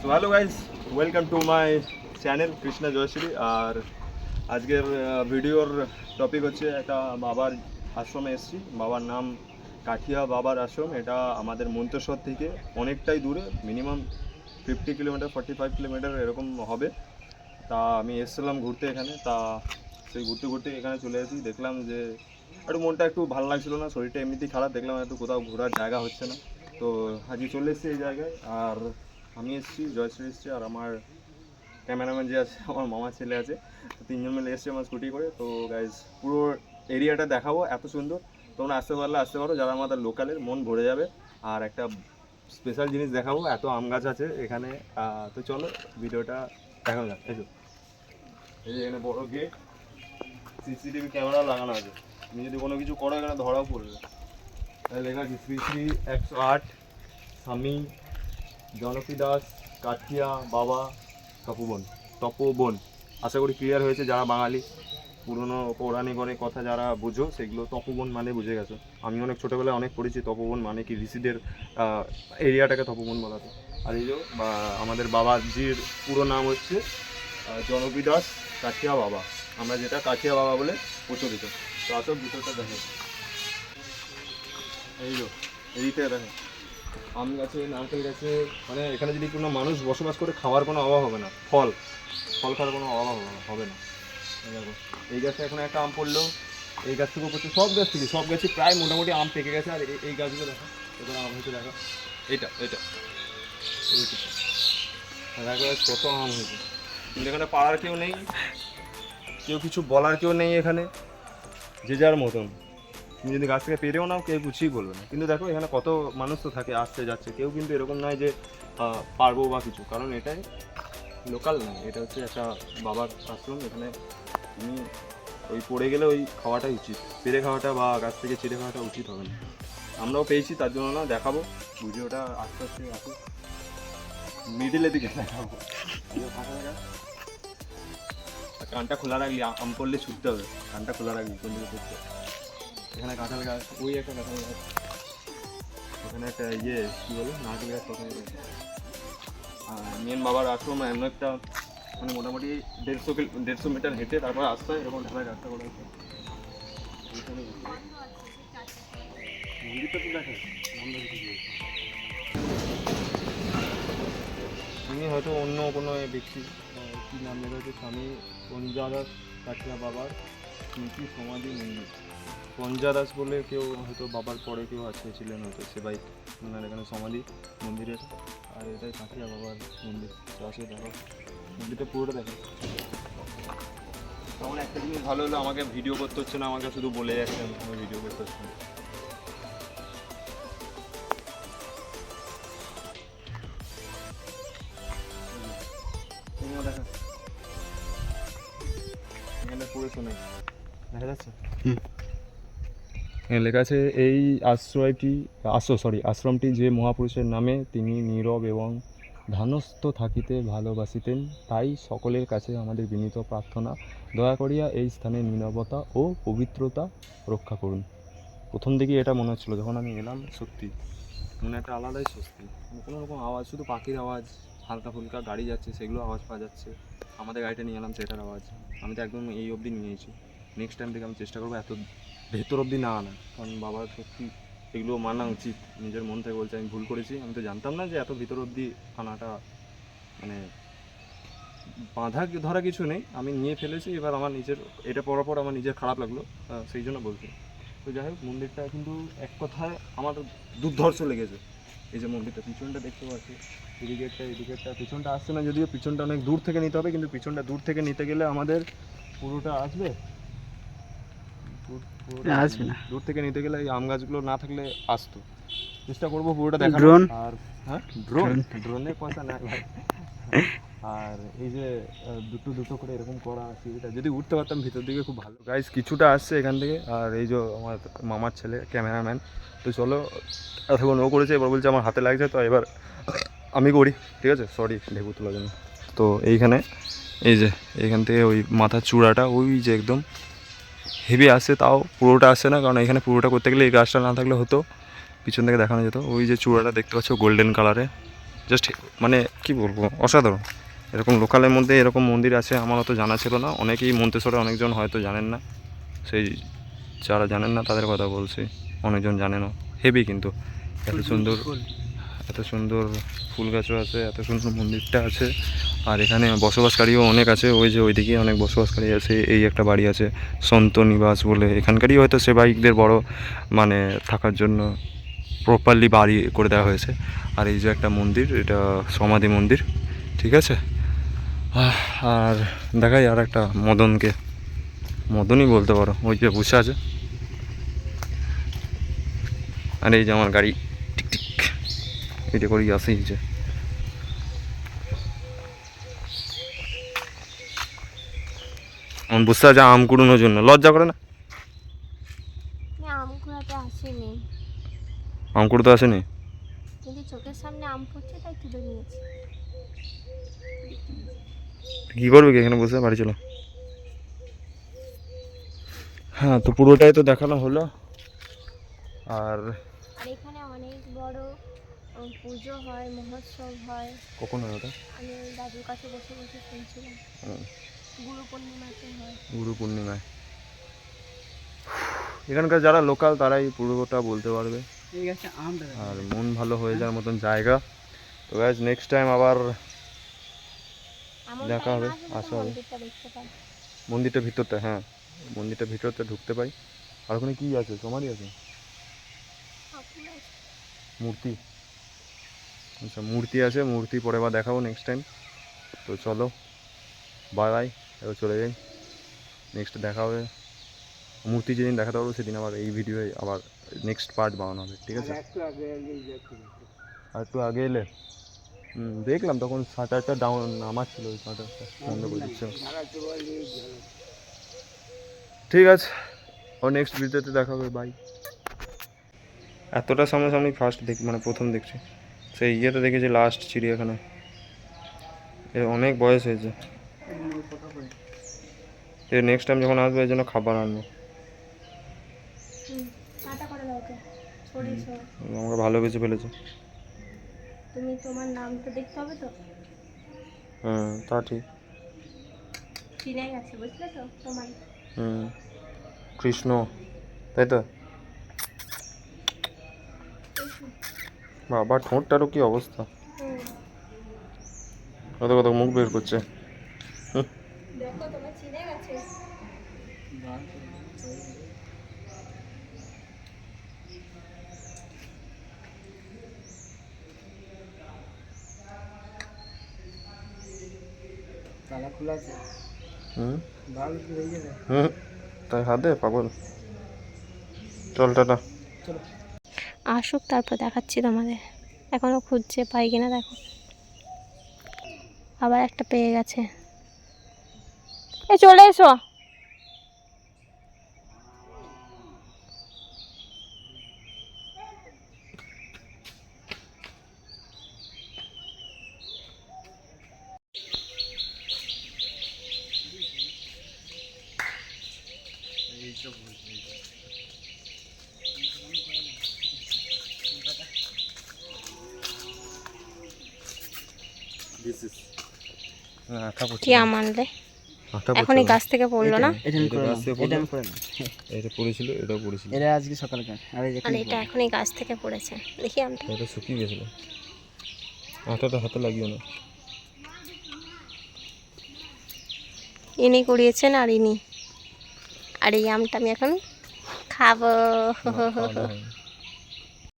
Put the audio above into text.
So hello guys, welcome to my channel Krishna Jayashree. আর আজকের ভিডিওর টপিক হচ্ছে একটা বাবার আশ্রমে এসেছি। বাবার নাম কাঠিয়া বাবার আশ্রম। এটা আমাদের মন্তেশ্বর থেকে অনেকটাই দূরে, মিনিমাম 50 কিলোমিটার 45 কিলোমিটার এরকম হবে। তা আমি এসেছিলাম ঘুরতে এখানে। তা সেই ঘুরতে ঘুরতে এখানে চলে এসেছি। দেখলাম যে একটু মনটা একটু ভালো লাগছিল না, শরীরটা এমনিতেই খারাপ। দেখলাম একটু কোথাও ঘোরার জায়গা হচ্ছে না, তো আজকে চলে এসেছি এই জায়গায়। আর আমি এসেছি, জয়শ্রী এসেছি, আর আমার ক্যামেরাম্যান যে আছে আমার মামার ছেলে আছে, তো তিনজন মিলে এসেছি আমার স্কুটি করে। তো গাইজ পুরো এরিয়াটা দেখাবো, এত সুন্দর। তোমরা আসতে পারলে আসতে পারো, যারা আমাদের লোকালের মন ভরে যাবে। আর একটা স্পেশাল জিনিস দেখাবো, এত আম গাছ আছে এখানে। তো চলো ভিডিওটা দেখানো যাক। এসো, এই যে এখানে বড় গেট, সিসিটিভি ক্যামেরা লাগানো আছে। তুমি যদি কোনো কিছু করো এখানে ধরাও পড়বে। লেখা আছে শ্রী শ্রী 108 স্বামী জনকী দাস কাঠিয়া বাবা তপোবন। আশা করি ক্লিয়ার হয়েছে। যারা বাঙালি পুরনো পৌরাণিক অনেক কথা যারা বুঝো, সেগুলো তপোবন মানে বুঝে গেছো। আমি অনেক ছোটোবেলায় অনেক পড়েছি তপোবন মানে কি, ঋষিদের এরিয়াটাকে তপোবন বলা হয়। আর এই যে আমাদের বাবাজির পুরো নাম হচ্ছে জনকী দাস কাঠিয়া বাবা, আমরা যেটা কাঠিয়া বাবা বলে প্রচলিত। তো আসো ভিতরটা দেখো। এই যে এইটা দেখো, আম গাছে, নারকেল গাছে, মানে এখানে যদি কোনো মানুষ বসবাস করে খাওয়ার কোনো অভাব হবে না। ফল খাওয়ার কোনো অভাব হবে না। দেখো এই গাছে এখন একটা আম পড়লো, এই গাছ থেকেও পড়ছে, সব গাছে প্রায় মোটামুটি আম পেকে গেছে। আর এই গাছগুলো দেখো, এবার আম হয়েছে দেখো, এইটা দেখো কত আম হয়েছে। কিন্তু এখানে পাড়ার কেউ নেই, কেউ কিছু বলার কেউ নেই এখানে, যে যার মতন। তুমি যদি গাছ থেকে পেরেও নাও, কেউ কিছুই বলবে না। কিন্তু দেখো এখানে কত মানুষ তো থাকে, আসতে যাচ্ছে, কেউ কিন্তু এরকম নয় যে পারবো বা কিছু। কারণ এটাই লোকাল নয়, এটা হচ্ছে একটা বাবার আশ্রম। এখানে তুমি ওই পড়ে গেলে ওই খাওয়াটাই উচিত, পেরে খাওয়াটা বা গাছ থেকে ছিঁড়ে খাওয়াটা উচিত হবে না। আমরাও পেয়েছি, তার জন্য না দেখাবো ভিডিওটা আস্তে আস্তে আসি, মিডিলের দিকে দেখাবো। কানটা খোলা রাখলি, আম পড়লে ছুটতে হবে, কানটা খোলা রাখবি কোন দিকে ছুটতে। এখানে কাঁঠাল গাছ, ওই একটা কাঁঠাল গাছ, ওখানে একটা কী বলে নারকেল গাছ, ওখানে। আর মেন বাবার আশ্রম এমন একটা, মানে মোটামুটি 150 মিটার হেঁটে তারপর আসতে হয়, এরকম ঢালাই রাস্তা করে আছে। মন্দিরটা তো দেখে তিনি হয়তো অন্য কোনো ব্যক্তি, কী নাম লেখা হচ্ছে, স্বামী পঞ্জাদাস কাঠিয়া বাবার স্মৃতি সমাধি মন্দির। পঞ্জাদাস বলে কেউ হয়তো বাবার পরে কেউ ছিলেন হয়তো, সেবাই ওনার এখানে সমাধি মন্দিরের। আর এটাই কাঠিয়া বাবার মন্দির। তো আসে দেখো মন্দিরটা পুরোটা দেখো। তখন একটা জিনিস ভালো হলো, আমাকে ভিডিও করতে হচ্ছে না, আমাকে শুধু বলে যাচ্ছে, আমি ভিডিও করতে হচ্ছে না। এখানে পড়ে শোনে দেখা যাচ্ছে, লেখা আছে এই আশ্রমটি যে মহাপুরুষের নামে তিনি নীরব এবং ধ্যানস্থ থাকিতে ভালোবাসিতেন, তাই সকলের কাছে আমাদের বিনীত প্রার্থনা, দয়া করিয়া এই স্থানে নীরবতা ও পবিত্রতা রক্ষা করুন। প্রথম দিকে এটা মনে হচ্ছিলো, যখন আমি এলাম সত্যি মনে একটা আলাদাই স্বস্তি। কোনো রকম আওয়াজ, শুধু পাখির আওয়াজ, হালকা ফুলকা গাড়ি যাচ্ছে সেগুলো আওয়াজ পাওয়া যাচ্ছে। আমাদের গাড়িটা নিয়ে এলাম সেটার আওয়াজ। আমি তো একদম এই অবধি নিয়েছি। নেক্সট টাইম থেকে আমি চেষ্টা করবো এত ভেতর অবধি না আনা, কারণ বাবার সত্যি এগুলো মানা উচিত। নিজের মন থেকে বলছে আমি ভুল করেছি, আমি তো জানতাম না যে এত ভিতর অবধি আনাটা, মানে বাঁধা ধরা কিছু নেই, আমি নিয়ে ফেলেছি। এবার আমার নিজের এটা পড়ার পর আমার নিজের খারাপ লাগলো, সেই জন্য বলছি। তো যাই হোক, মন্দিরটা কিন্তু এক কথায় আমার দুর্ধর্ষ লেগেছে। এই যে মন্দিরটা পিছনটা দেখতে পাচ্ছি, এদিকেরটা পিছনটা আসছে না, যদিও পিছনটা অনেক দূর থেকে নিতে হবে। কিন্তু পিছনটা দূর থেকে নিতে গেলে আমাদের পুরোটা আসবে না, দূর থেকে নিতে গেলে এই আম গাছগুলো না থাকলে আসতো। চেষ্টা করবো পুরোটা দেখানোর। আর হ্যাঁ, ড্রোনের পয়সা নেয় ভাই। আর এই যে দুটো করে এরকম করা আছে, এটা যদি উঠতে পারতাম ভিতর দিকে খুব ভালো। গাইস কিছুটা আসছে এখান থেকে। আর এই যে আমার মামার ছেলে ক্যামেরাম্যান, তো চলো এতক্ষণ ও করেছে, এবার বলছে আমার হাতে লাগছে, তো এবার আমি করি, ঠিক আছে। সরি ঢেকু তোলার জন্য। তো এইখানে এই যে এইখান থেকে ওই মাথার চূড়াটা ওই যে একদম হেভি আসছে, তাও পুরোটা আসছে না, কারণ এখানে পুরোটা করতে গেলে এই গাছটা না থাকলে হতো, পিছন থেকে দেখানো যেত। ওই যে চূড়াটা দেখতে পাচ্ছ গোল্ডেন কালারে, জাস্ট মানে কি বলবো, অসাধারণ। এরকম লোকালের মধ্যে এরকম মন্দির আছে আমার অত জানা ছিল না। অনেকেই মন্তেশ্বরে অনেকজন হয়তো জানেন না, সেই যারা জানেন না তাদের কথা বলছি, অনেকজন জানে না। হেভি কিন্তু এত সুন্দর, এত সুন্দর ফুল গাছও আছে, এত সুন্দর মন্দিরটা আছে। আর এখানে বসবাসকারীও অনেক আছে, ওই যে ওইদিকে অনেক বসবাসকারী আছে। এই একটা বাড়ি আছে সন্ত নিবাস বলে, এখানকারই হয়তো সেবায়িকদের বড় মানে থাকার জন্য প্রপারলি বাড়ি করে দেওয়া হয়েছে। আর এই যে একটা মন্দির, এটা সমাধি মন্দির, ঠিক আছে। আর দেখাই আর একটা মদনকে, মদনই বলতে পারো, ওই যে বসে আছে। আর এই যে আমার গাড়ি টিকটিক এটা করেই আসে, এই যে আমার বসে আছে আম কুড়োনোর জন্য। লজ্জা করে না? আম কুড়াতে আসেনি, আম কুড়োতে আসেনি, কিন্তু চোখের সামনে আম পড়ছে তাই তুলে নিয়েছি। কী করবে কি এখানে বসে? বাড়ি চলো। হ্যাঁ, তো পুরোটাই তো দেখানো হলো। আর আর এখানে অনেক বড় পুজো হয়, মহোৎসব হয়। কখন হয় ওটা? আমি ওই দাদুর কাছে বসে বসে শুনছিলাম। গুরু পূর্ণিমাতে হয়। গুরু পূর্ণিমায় এখানকার যারা লোকাল তারাই পুরোটা বলতে পারবে। আর মন ভালো হয়ে যাওয়ার মতন জায়গা। তো গাইজ নেক্সট টাইম আবার এমন দেখা টাইম হবে, আসবে আসা তো হবে। মন্দিরটা দেখতে পাই। মন্দিরটা ভিতরতে, হ্যাঁ মন্দিরটা ভিতরতে ঢুকতে পাই। আর ওখানে কী আছে? সমাধি আছে, মূর্তি। আচ্ছা মূর্তি আছে, মূর্তি পরে বা দেখাবো নেক্সট টাইম। তো চলো, বাই বাই, এবার চলে যাই। নেক্সট দেখা হবে, মূর্তি যেদিন দেখাতে পারবো সেদিন আবার এই ভিডিওয়ে আবার নেক্সট পার্ট বানানো হবে, ঠিক আছে। আর একটু আগে এলে দেখলাম তখন শাটারটা ডাউন আমার ছিল, ওই শাটারটা বন্ধ করে দিচ্ছে। ঠিক আছে, ও নেক্সট ভিডিওতে দেখা হবে, বাই। এতটা সামনাসামনি ফার্স্ট মানে প্রথম দেখছি। সেই ইয়েতে দেখেছি লাস্ট চিড়িয়াখানা, এর অনেক বয়স হয়েছে। এর নেক্সট টাইম যখন আসবে এর জন্য খাবার আনবো। আমাকে ভালোবেসে ফেলেছে। তুমি তোমার নামটা দেখতে হবে তো, তা ঠিক। চিনে গেছে, বুঝলে তো তোমার। কৃষ্ণ, তাই তো। বাবা ঠোঁটটারও কি অবস্থা, কত কত মুখ বের করছে। দেখো তোমার চিনে গেছে। তালা খোলা আছে। তাই হাতে পাগল। চল টাটা। আসুক তারপর দেখাচ্ছি তোমাদের। এখনো খুঁজছে, পাই কিনা দেখো। আবার একটা পেয়ে গেছে। চলে এসো। কি আম আনলে? এখন এই গাছ থেকে পড়লো না? এটা পড়েছিল, এটাও পড়েছিল। এটা আজকে সকালকার। আর এটা এখন এই গাছ থেকে পড়েছে। দেখি আমটা। এটা শুকিয়ে গেছিল। আটাটা হাতে লাগিও না। ইনি কুড়িয়েছেন আর ইনি। আর এই আমটা আমি এখন খাবো।